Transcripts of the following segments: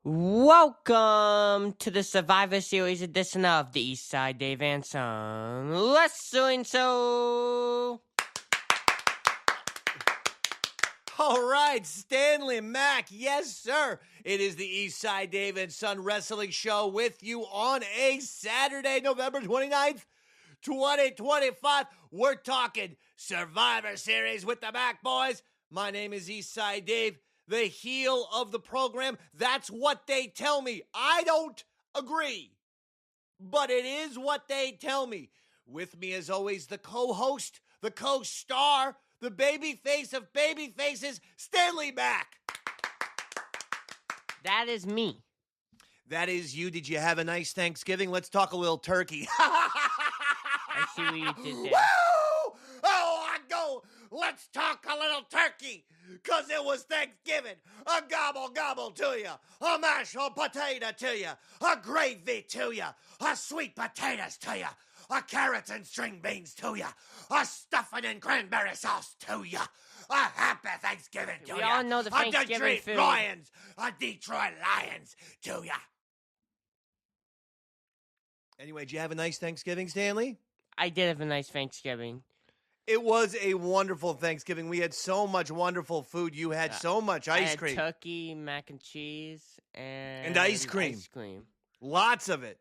Welcome to the Survivor Series edition of the Eastside Dave and Son Wrestling Show. All right, Stanley, Mac, yes, sir. It is the Eastside Dave and Son Wrestling Show with you on a Saturday, November 29th, 2025. We're talking Survivor Series with the Mac Boyz. My name is Eastside Dave, the heel of the program. That's what they tell me. I don't agree, but it is what they tell me. With me, as always, the co-host, the co-star, the baby face of baby faces, Stanley Mac. That is me. That is you. Did you have a nice Thanksgiving? Let's talk a little turkey. I see what you did there. Woo! Oh, I go. Let's talk a little turkey, because it was Thanksgiving. A gobble gobble to you. A mashed potato to you. A gravy to you. A sweet potatoes to you. A carrots and string beans to you. A stuffing and cranberry sauce to you. A happy Thanksgiving to you. We all know the Thanksgiving a Detroit food. Lions. A Detroit Lions to you. Anyway, did you have a nice Thanksgiving, Stanley? I did have a nice Thanksgiving. It was a wonderful Thanksgiving. We had so much wonderful food. You had so much ice cream. I had turkey, mac and cheese, and ice cream. Lots of it.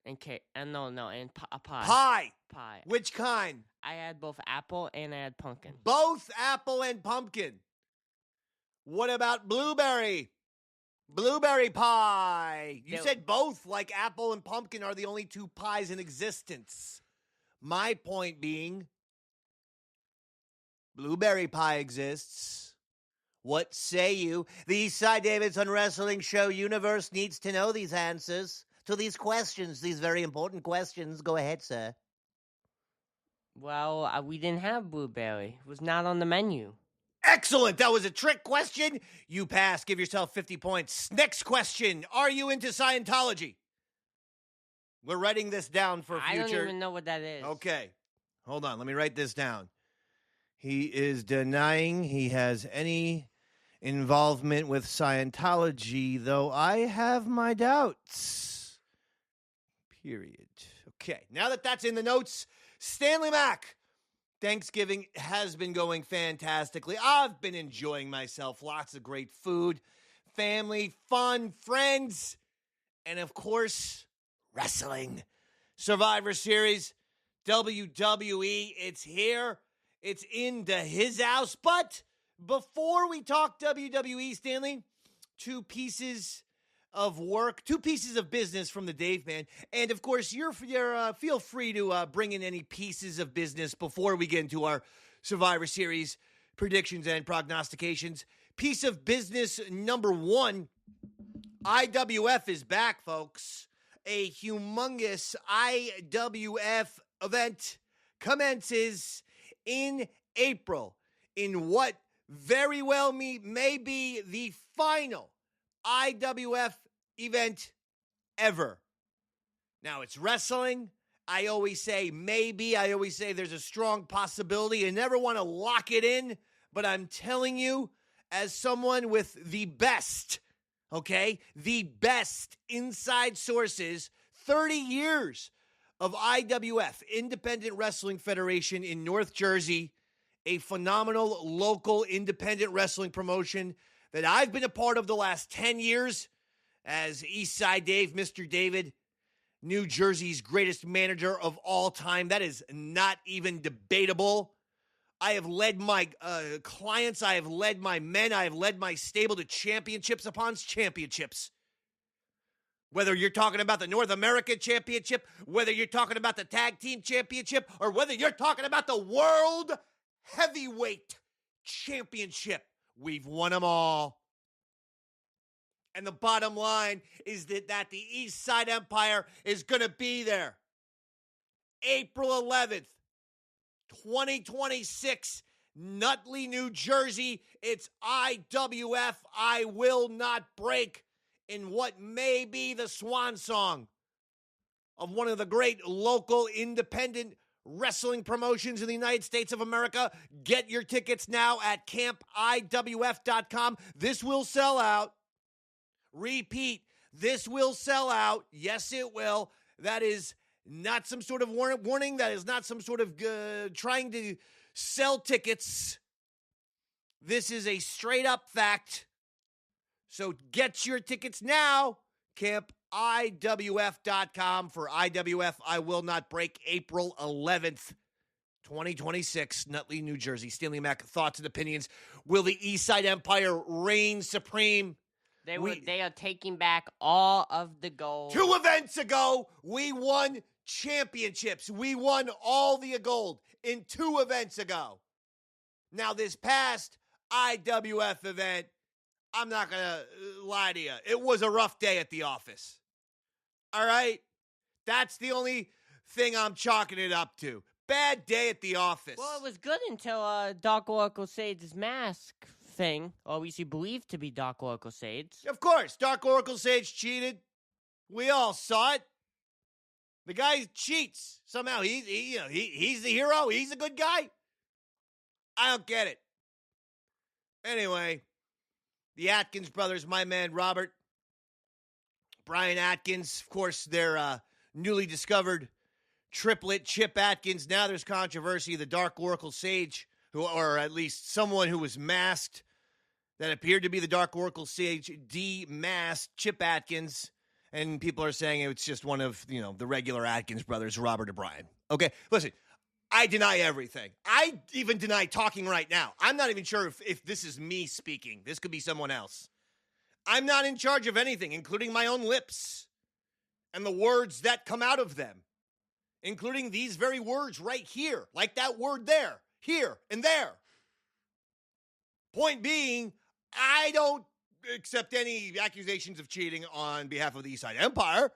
And cake. And a pie. Pie. Which kind? I had both apple and I had pumpkin. Both apple and pumpkin. What about blueberry? Blueberry pie. You said both, like apple and pumpkin are the only two pies in existence. My point being, blueberry pie exists. What say you? The Eastside Davidson Wrestling Show universe needs to know these answers to these questions, these very important questions. Go ahead, sir. Well, we didn't have blueberry. It was not on the menu. Excellent. That was a trick question. You pass. Give yourself 50 points. Next question. Are you into Scientology? We're writing this down for future. I don't even know what that is. Okay. Hold on. Let me write this down. He is denying he has any involvement with Scientology, though I have my doubts. Period. Okay. Now that that's in the notes, Stanley Mac. Thanksgiving has been going fantastically. I've been enjoying myself. Lots of great food, family, fun, friends, and of course, wrestling. Survivor Series, WWE, it's here. It's into his house. But before we talk WWE, Stanley, two pieces of business from the Dave Man. And of course, you're feel free to bring in any pieces of business before we get into our Survivor Series predictions and prognostications. Piece of business number one, IWF is back, folks. A humongous IWF event commences in April in what very well may be the final IWF event ever. Now, it's wrestling. I always say maybe. I always say there's a strong possibility. I never want to lock it in, but I'm telling you, as someone with the best, the best inside sources, 30 years of IWF, Independent Wrestling Federation in North Jersey, a phenomenal local independent wrestling promotion that I've been a part of the last 10 years as Eastside Dave, Mr. David, New Jersey's greatest manager of all time. That is not even debatable. I have led my clients. I have led my men. I have led my stable to championships upon championships. Whether you're talking about the North American Championship, whether you're talking about the Tag Team Championship, or whether you're talking about the World Heavyweight Championship, we've won them all. And the bottom line is that the East Side Empire is going to be there. April 11th, 2026, Nutley, New Jersey. It's IWF, I Will Not Break, in what may be the swan song of one of the great local independent wrestling promotions in the United States of America. Get your tickets now at campiwf.com. This will sell out. repeat, this will sell out. Yes, it will. That is not some sort of warning. That is not some sort of trying to sell tickets. This is a straight up fact. So get your tickets now. CampIWF.com for IWF I Will Not Break, April 11th, 2026, Nutley, New Jersey. Stanley Mac, thoughts and opinions. Will the Eastside Empire reign supreme? They are taking back all of the gold. 2 events ago, we won championships. We won all the gold in 2 events ago. Now, this past IWF event, I'm not going to lie to you. It was a rough day at the office. All right? That's the only thing I'm chalking it up to. Bad day at the office. Well, it was good until Dark Oracle Sage's mask thing, or we should believe to be Dark Oracle Sage. Of course, Dark Oracle Sage cheated. We all saw it. The guy cheats. Somehow he's the hero. He's a good guy. I don't get it. Anyway, the Atkins brothers, my man Robert, Brian Atkins, of course, their newly discovered triplet, Chip Atkins. Now there's controversy. The Dark Oracle Sage, or at least someone who was masked that appeared to be the Dark Oracle Sage, demasked Chip Atkins. And people are saying it's just one of, the regular Atkins brothers, Robert or Brian. Okay, listen, I deny everything. I even deny talking right now. I'm not even sure if this is me speaking. This could be someone else. I'm not in charge of anything, including my own lips and the words that come out of them, including these very words right here, like that word there, here, and there. Point being, I don't accept any accusations of cheating on behalf of the Eastside Empire.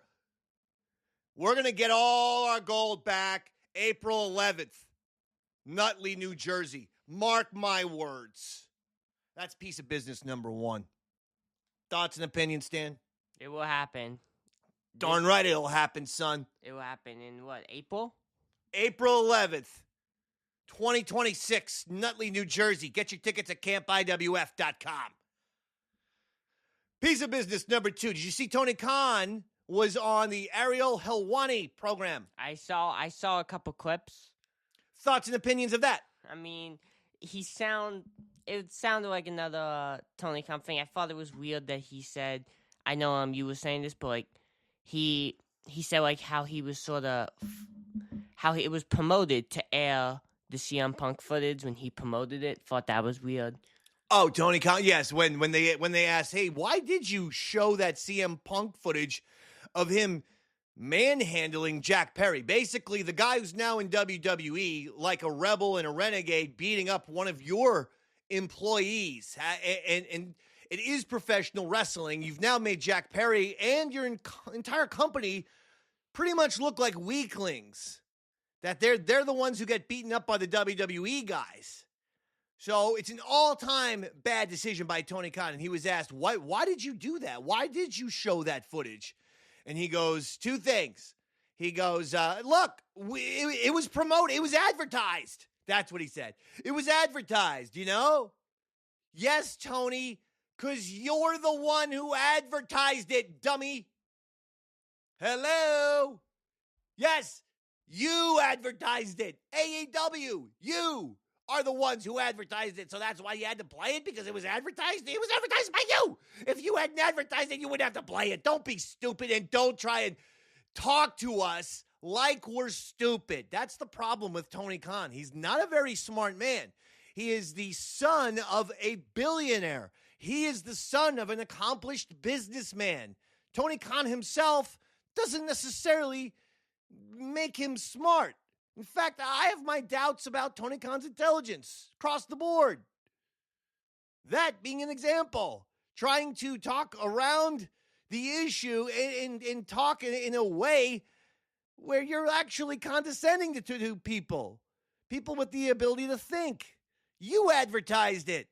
We're going to get all our gold back April 11th, Nutley, New Jersey. Mark my words. That's piece of business number 1. Thoughts and opinions, Stan? It will happen. Darn right it'll happen, son. It will happen in what, April? April 11th, 2026, Nutley, New Jersey. Get your tickets at campiwf.com. Piece of business number 2. Did you see Tony Khan was on the Ariel Helwani program? I saw a couple clips. Thoughts and opinions of that? I mean, it sounded like another Tony Khan thing. I thought it was weird that he said, I know you were saying this, but like he said like how he was how it was promoted to air the CM Punk footage when he promoted it. Thought that was weird. Oh, Tony Khan, yes. When they asked, hey, why did you show that CM Punk footage of him manhandling Jack Perry? Basically, the guy who's now in WWE, like a rebel and a renegade, beating up one of your employees. And it is professional wrestling. You've now made Jack Perry and your entire company pretty much look like weaklings. That they're the ones who get beaten up by the WWE guys. So it's an all-time bad decision by Tony Khan. And he was asked, why did you do that? Why did you show that footage? And he goes, 2 things. He goes, look, it was promoted. It was advertised. That's what he said. It was advertised, Yes, Tony, because you're the one who advertised it, dummy. Hello? Yes, you advertised it. AEW, you are the ones who advertised it, so that's why you had to play it, because it was advertised? It was advertised by you! If you hadn't advertised it, you wouldn't have to play it. Don't be stupid, and don't try and talk to us like we're stupid. That's the problem with Tony Khan. He's not a very smart man. He is the son of a billionaire. He is the son of an accomplished businessman. Tony Khan himself doesn't necessarily make him smart. In fact, I have my doubts about Tony Khan's intelligence across the board. That being an example, trying to talk around the issue and talk in a way where you're actually condescending to people with the ability to think. You advertised it.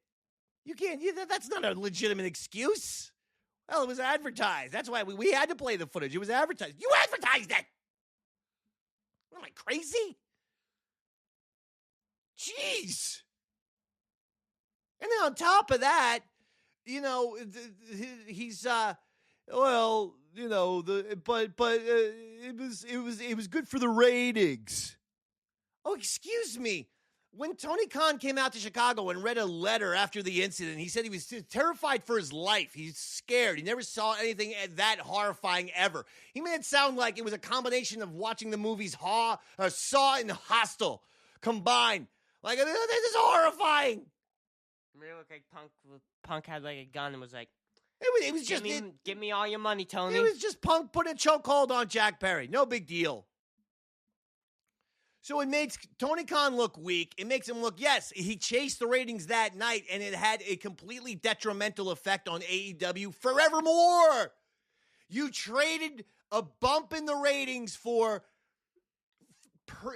You can't. That's not a legitimate excuse. Well, it was advertised. That's why we had to play the footage. It was advertised. You advertised it. Am I crazy? Jeez. And then on top of that, he's Well, it was good for the ratings. Oh, excuse me. When Tony Khan came out to Chicago and read a letter after the incident, he said he was terrified for his life. He's scared. He never saw anything that horrifying ever. He made it sound like it was a combination of watching the movies Saw and Hostel combined. Like, this is horrifying. It made it look like Punk had like a gun and was like, it was just give me all your money, Tony. It was just Punk putting a chokehold on Jack Perry. No big deal. So it makes Tony Khan look weak. It makes him look, yes, he chased the ratings that night, and it had a completely detrimental effect on AEW forevermore. You traded a bump in the ratings for,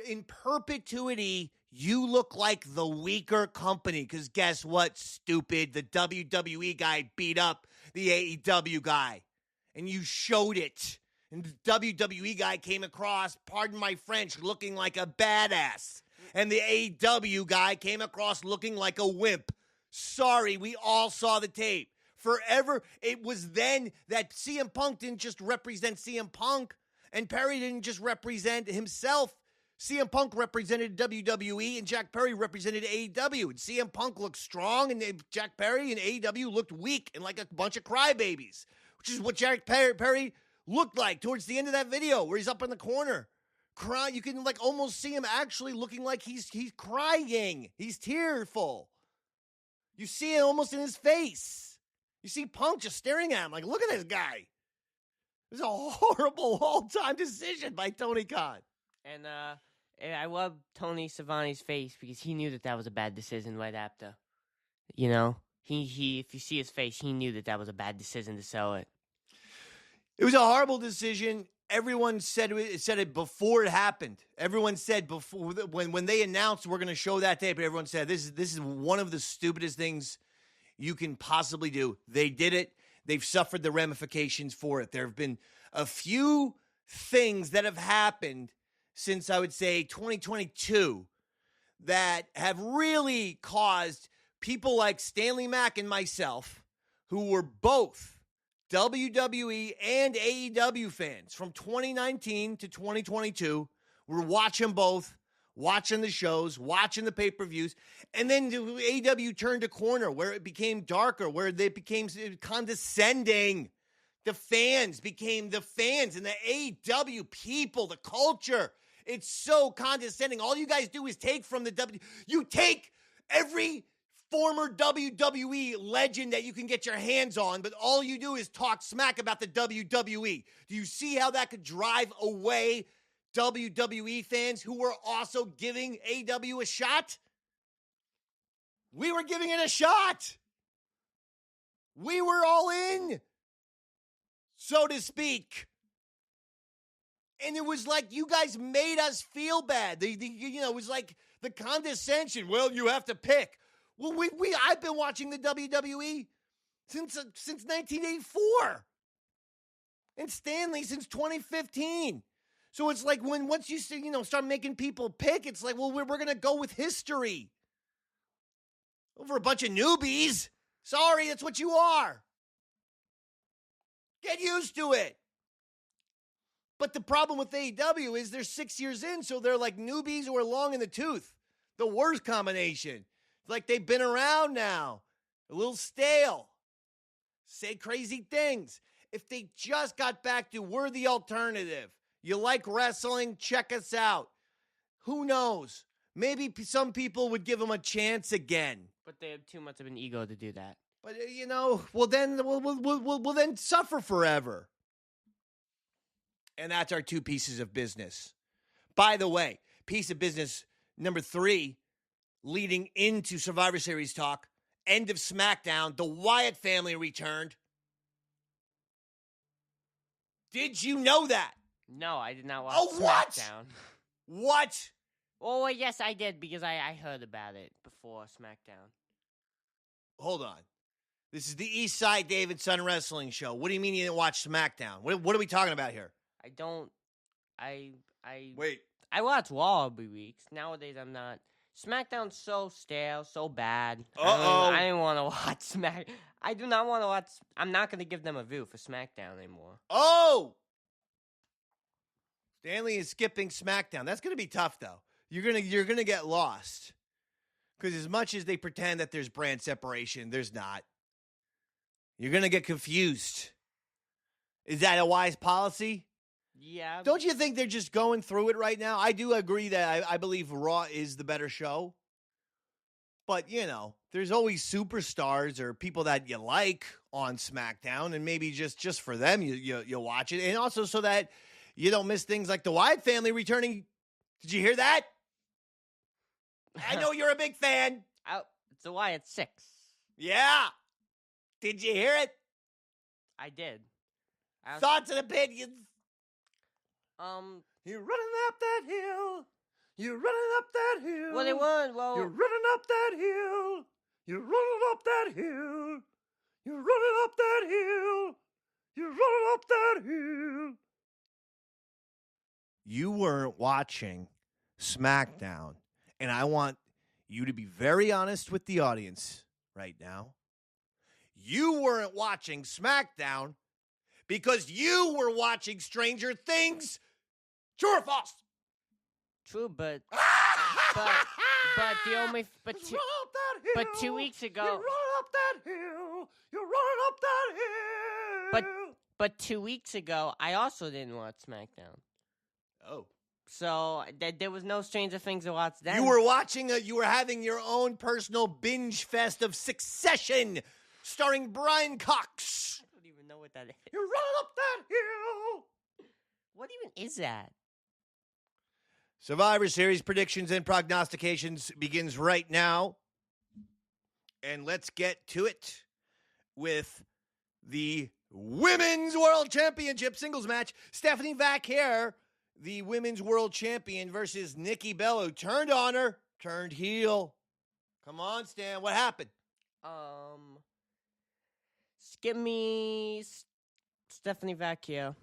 in perpetuity, you look like the weaker company. Because guess what, stupid? The WWE guy beat up the AEW guy, and you showed it. And the WWE guy came across, pardon my French, looking like a badass. And the AEW guy came across looking like a wimp. Sorry, we all saw the tape. Forever, it was then that CM Punk didn't just represent CM Punk, and Perry didn't just represent himself. CM Punk represented WWE, and Jack Perry represented AEW. And CM Punk looked strong, and Jack Perry and AEW looked weak and like a bunch of crybabies, which is what Jack Perry looked like towards the end of that video where he's up in the corner crying. You can like almost see him actually looking like he's crying. He's tearful. You see it almost in his face. You see Punk just staring at him like, look at this guy. It was a horrible all-time decision by Tony Khan. And I love Tony Schiavone's face because he knew that was a bad decision right after. You know, he if you see his face, he knew that was a bad decision to sell it. It was a horrible decision. Everyone said it before it happened. Everyone said before when they announced we're going to show that tape, everyone said this is one of the stupidest things you can possibly do. They did it. They've suffered the ramifications for it. There have been a few things that have happened since, I would say, 2022 that have really caused people like Stanley Mac and myself, who were both WWE and AEW fans from 2019 to 2022. We're watching both, watching the shows, watching the pay-per-views, and then AEW turned a corner where it became darker, where they became condescending. The fans became the fans, and the AEW people, the culture, it's so condescending. All you guys do is take from the you take every former WWE legend that you can get your hands on, but all you do is talk smack about the WWE. Do you see how that could drive away WWE fans who were also giving AEW a shot? We were giving it a shot. We were all in, so to speak. And it was like you guys made us feel bad. It was like the condescension. Well, you have to pick. Well, I've been watching the WWE since 1984, and Stanley since 2015. So it's like once you start making people pick, it's like, well, we're gonna go with history over a bunch of newbies. Sorry, that's what you are. Get used to it. But the problem with AEW is they're 6 years in, so they're like newbies who are long in the tooth. The worst combination. It's like they've been around now. A little stale. Say crazy things. If they just got back to we're the alternative. You like wrestling? Check us out. Who knows? Maybe some people would give them a chance again. But they have too much of an ego to do that. But we'll then suffer forever. And that's our two pieces of business. By the way, piece of business number 3, leading into Survivor Series talk, end of SmackDown, the Wyatt family returned. Did you know that? No, I did not watch What? SmackDown. What? Oh, yes, I did, because I heard about it before SmackDown. Hold on. This is the East Side David Son Wrestling Show. What do you mean you didn't watch SmackDown? What are we talking about here? I don't. I Wait. I watch Raw every week. Nowadays, I'm not SmackDown's so stale, so bad. Uh-oh. I didn't want to watch Smack. I do not want to watch. I'm not going to give them a view for SmackDown anymore. Oh! Stanley is skipping SmackDown. That's going to be tough, though. You're gonna get lost. Because as much as they pretend that there's brand separation, there's not. You're going to get confused. Is that a wise policy? Yeah. Don't you think they're just going through it right now? I do agree that I believe Raw is the better show. But, there's always superstars or people that you like on SmackDown, and maybe just for them you watch it. And also so that you don't miss things like the Wyatt family returning. Did you hear that? I know you're a big fan. It's a Wyatt 6. Yeah. Did you hear it? I did. Thoughts and opinions? You're running up that hill. You're running up that hill. Well, they weren't. Well, you're running up that hill. You're running up that hill. You're running up that hill. You're running up that hill. You weren't watching SmackDown, and I want you to be very honest with the audience right now. You weren't watching SmackDown because you were watching Stranger Things. True or false? True, but the only but 2 weeks ago. You're running up that hill. You're running up that hill. But 2 weeks ago, I also didn't watch SmackDown. Oh. So there was no Stranger Things to watch then. You were watching you were having your own personal binge fest of Succession, starring Brian Cox. I don't even know what that is. You're running up that hill. What even is that? Survivor Series predictions and prognostications begins right now. And let's get to it with the Women's World Championship singles match. Stephanie Vaquer, the Women's World Champion, versus Nikki Bella, who turned on her, turned heel. Come on, Stan. What happened? Give me Stephanie Vaquer.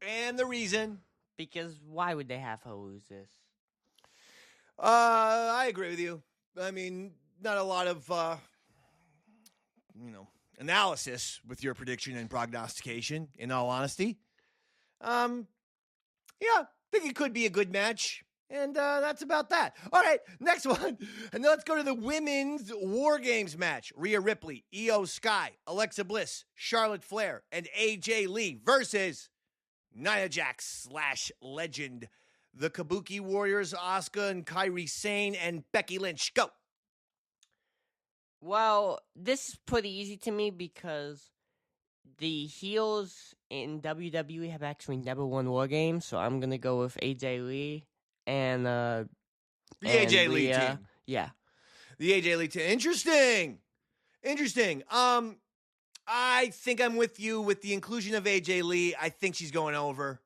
And the reason? Because why would they have her lose this? I agree with you. I mean, not a lot of, analysis with your prediction and prognostication, in all honesty. Yeah, I think it could be a good match. And that's about that. All right, next one. And let's go to the Women's War Games match. Rhea Ripley, Io Sky, Alexa Bliss, Charlotte Flair, and AJ Lee versus Nia Jax / Legend, the Kabuki Warriors, Asuka and Kairi Sane, and Becky Lynch. Go. Well, this is pretty easy to me because the heels in WWE have actually never won War Games, so I'm going to go with AJ Lee and the AJ Lee team. Yeah. The AJ Lee team. Interesting. I think I'm with you with the inclusion of AJ Lee. I think she's going over.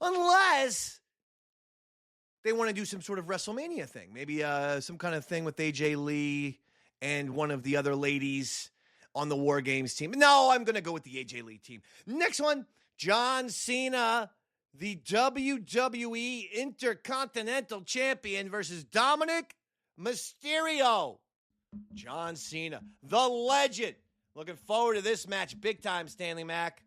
Unless they want to do some sort of WrestleMania thing. Maybe some kind of thing with AJ Lee and one of the other ladies on the War Games team. No, I'm going to go with the AJ Lee team. Next one, John Cena, the WWE Intercontinental Champion versus Dominic Mysterio. John Cena, the legend. Looking forward to this match big time, Stanley Mac.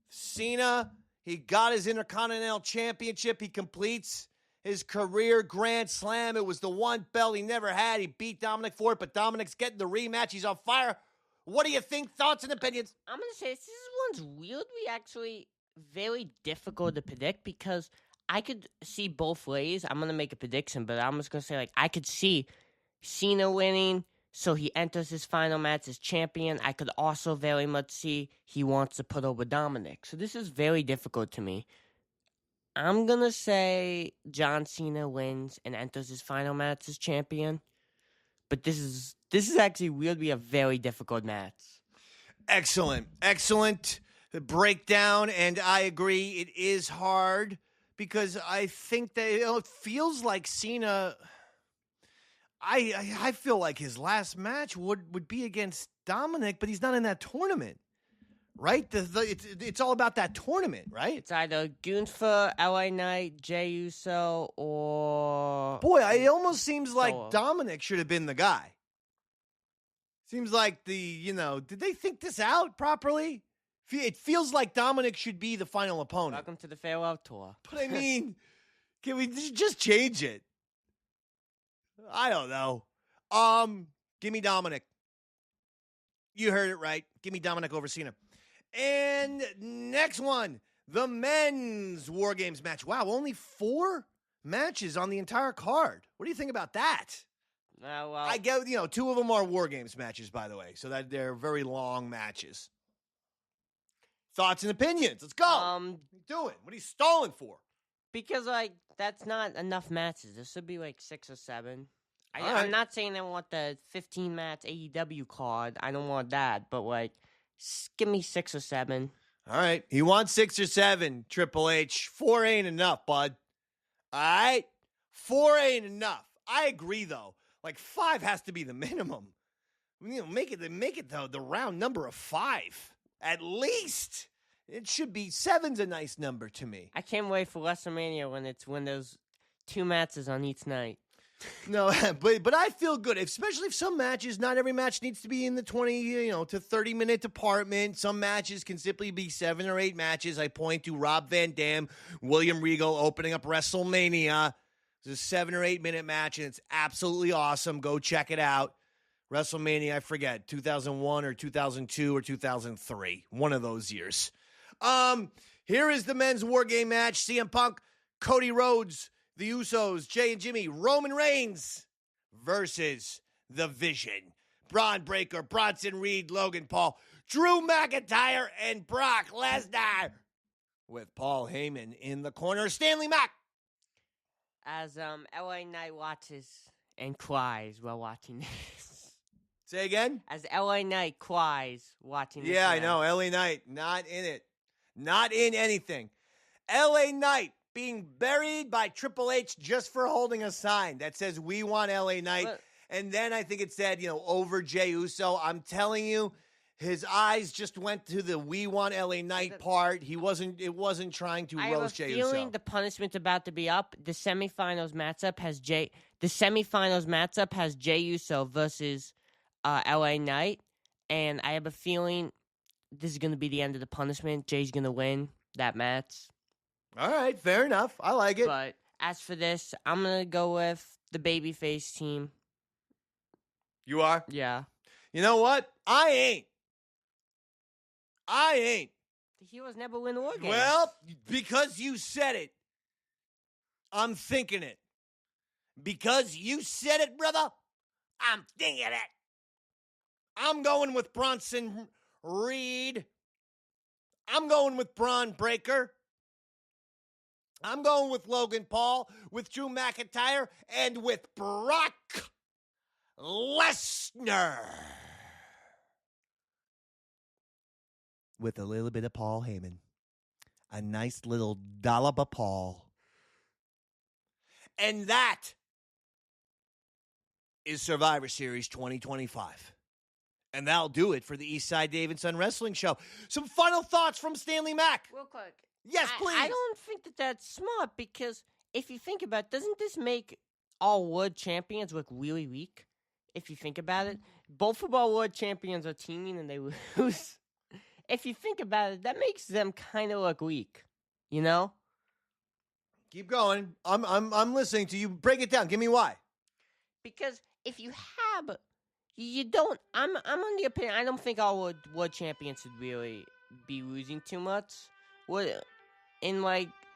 Cena, he got his Intercontinental Championship. He completes his career Grand Slam. It was the one belt he never had. He beat Dominic for it, but Dominic's getting the rematch. He's on fire. What do you think? Thoughts and opinions? I'm going to say this one's weirdly actually very difficult to predict because I could see both ways. I'm going to make a prediction, but I'm just going to say, I could see Cena winning, so he enters his final match as champion. I could also very much see he wants to put over Dominic. So this is very difficult to me. I'm going to say John Cena wins and enters his final match as champion. But this is actually weirdly a very difficult match. Excellent breakdown, and I agree it is hard because I think that it feels like Cena. I feel like his last match would be against Dominic, but he's not in that tournament, right? It's all about that tournament, right? It's either Gunther, LA Knight, Jey Uso, or... Boy, it almost seems like Solo. Dominic should have been the guy. Seems like did they think this out properly? It feels like Dominic should be the final opponent. Welcome to the farewell tour. But I mean, can we just change it? I don't know. Give me Dominic. You heard it right. Give me Dominic over Cena. And next one, the men's War Games match. Wow, only 4 matches on the entire card. What do you think about that? Well, I get, 2 of them are War Games matches, by the way, so that they're very long matches. Thoughts and opinions. Let's go. What are you doing? What are you stalling for? Because, that's not enough matches. There should be, 6 or 7. All right. I'm not saying I want the 15-match AEW card. I don't want that. But, give me 6 or 7. All right. He wants 6 or 7, Triple H. 4 ain't enough, bud. All right? 4 ain't enough. I agree, though. 5 has to be the minimum. Make it the round number of 5. At least. It should be 7's a nice number to me. I can't wait for WrestleMania when there's 2 matches on each night. No, but I feel good, especially if some matches, not every match needs to be in the 20, to 30-minute department. Some matches can simply be 7 or 8 matches. I point to Rob Van Dam, William Regal opening up WrestleMania. It's a 7 or 8-minute match, and it's absolutely awesome. Go check it out. WrestleMania, I forget, 2001 or 2002 or 2003. One of those years. Here is the men's War Game match. CM Punk, Cody Rhodes, the Usos, Jay and Jimmy, Roman Reigns versus The Vision. Braun Breaker, Bronson Reed, Logan Paul, Drew McIntyre, and Brock Lesnar. With Paul Heyman in the corner. Stanley Mac. As LA Knight watches and cries while watching this. Say again? As LA Knight cries watching this. Yeah, I know. LA Knight, not in it. Not in anything. LA Knight being buried by Triple H just for holding a sign that says, "We want LA Knight." And then I think it said, over Jey Uso. I'm telling you, his eyes just went to the "We want LA Knight" part. It wasn't trying to roast Jey Uso. I have a feeling the punishment's about to be up. The semifinals matchup has Jey Uso versus LA Knight, and I have a feeling this is going to be the end of the punishment. Jay's going to win that match. All right, fair enough. I like it. But as for this, I'm going to go with the babyface team. You are? Yeah. You know what? I ain't. The heroes never win the War Games. Well, because you said it, I'm thinking it. Because you said it, brother, I'm thinking it. I'm going with Bronson Reed. I'm going with Braun Breaker. I'm going with Logan Paul, with Drew McIntyre, and with Brock Lesnar. With a little bit of Paul Heyman. A nice little dollop of Paul. And that is Survivor Series 2025. And that'll do it for the Eastside Dave and Son Wrestling Show. Some final thoughts from Stanley Mac. Real quick. Yes, please. I don't think that's smart because if you think about it, doesn't this make all world champions look really weak? If you think about it, both of our world champions are teaming and they lose. If you think about it, that makes them kind of look weak. Keep going. I'm listening to you. Break it down. Give me why. Because if you have, you don't. I'm on the opinion. I don't think our world champions should really be losing too much. In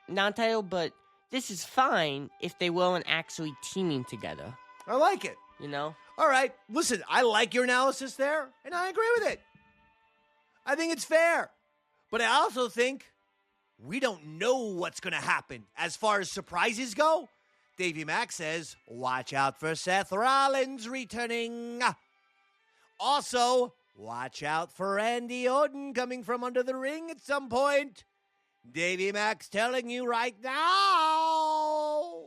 non-title, but this is fine if they weren't actually teaming together. I like it. All right. Listen, I like your analysis there, and I agree with it. I think it's fair. But I also think we don't know what's going to happen as far as surprises go. Davey Mack says, watch out for Seth Rollins returning. Also, watch out for Randy Orton coming from under the ring at some point. Davey Mack's telling you right now.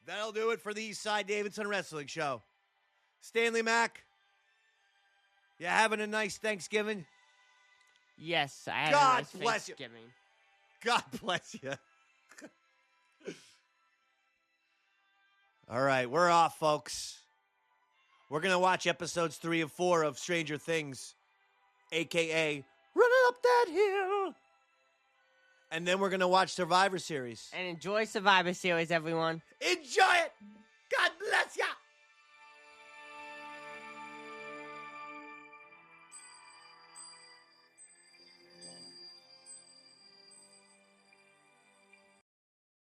That'll do it for the Eastside Davidson Wrestling Show. Stanley Mack, you having a nice Thanksgiving? Yes, I had God a nice bless you. Thanksgiving. God bless you. All right, we're off, folks. We're going to watch episodes 3 and 4 of Stranger Things, a.k.a. Running Up That Hill. And then we're going to watch Survivor Series. And enjoy Survivor Series, everyone. Enjoy it. God bless ya.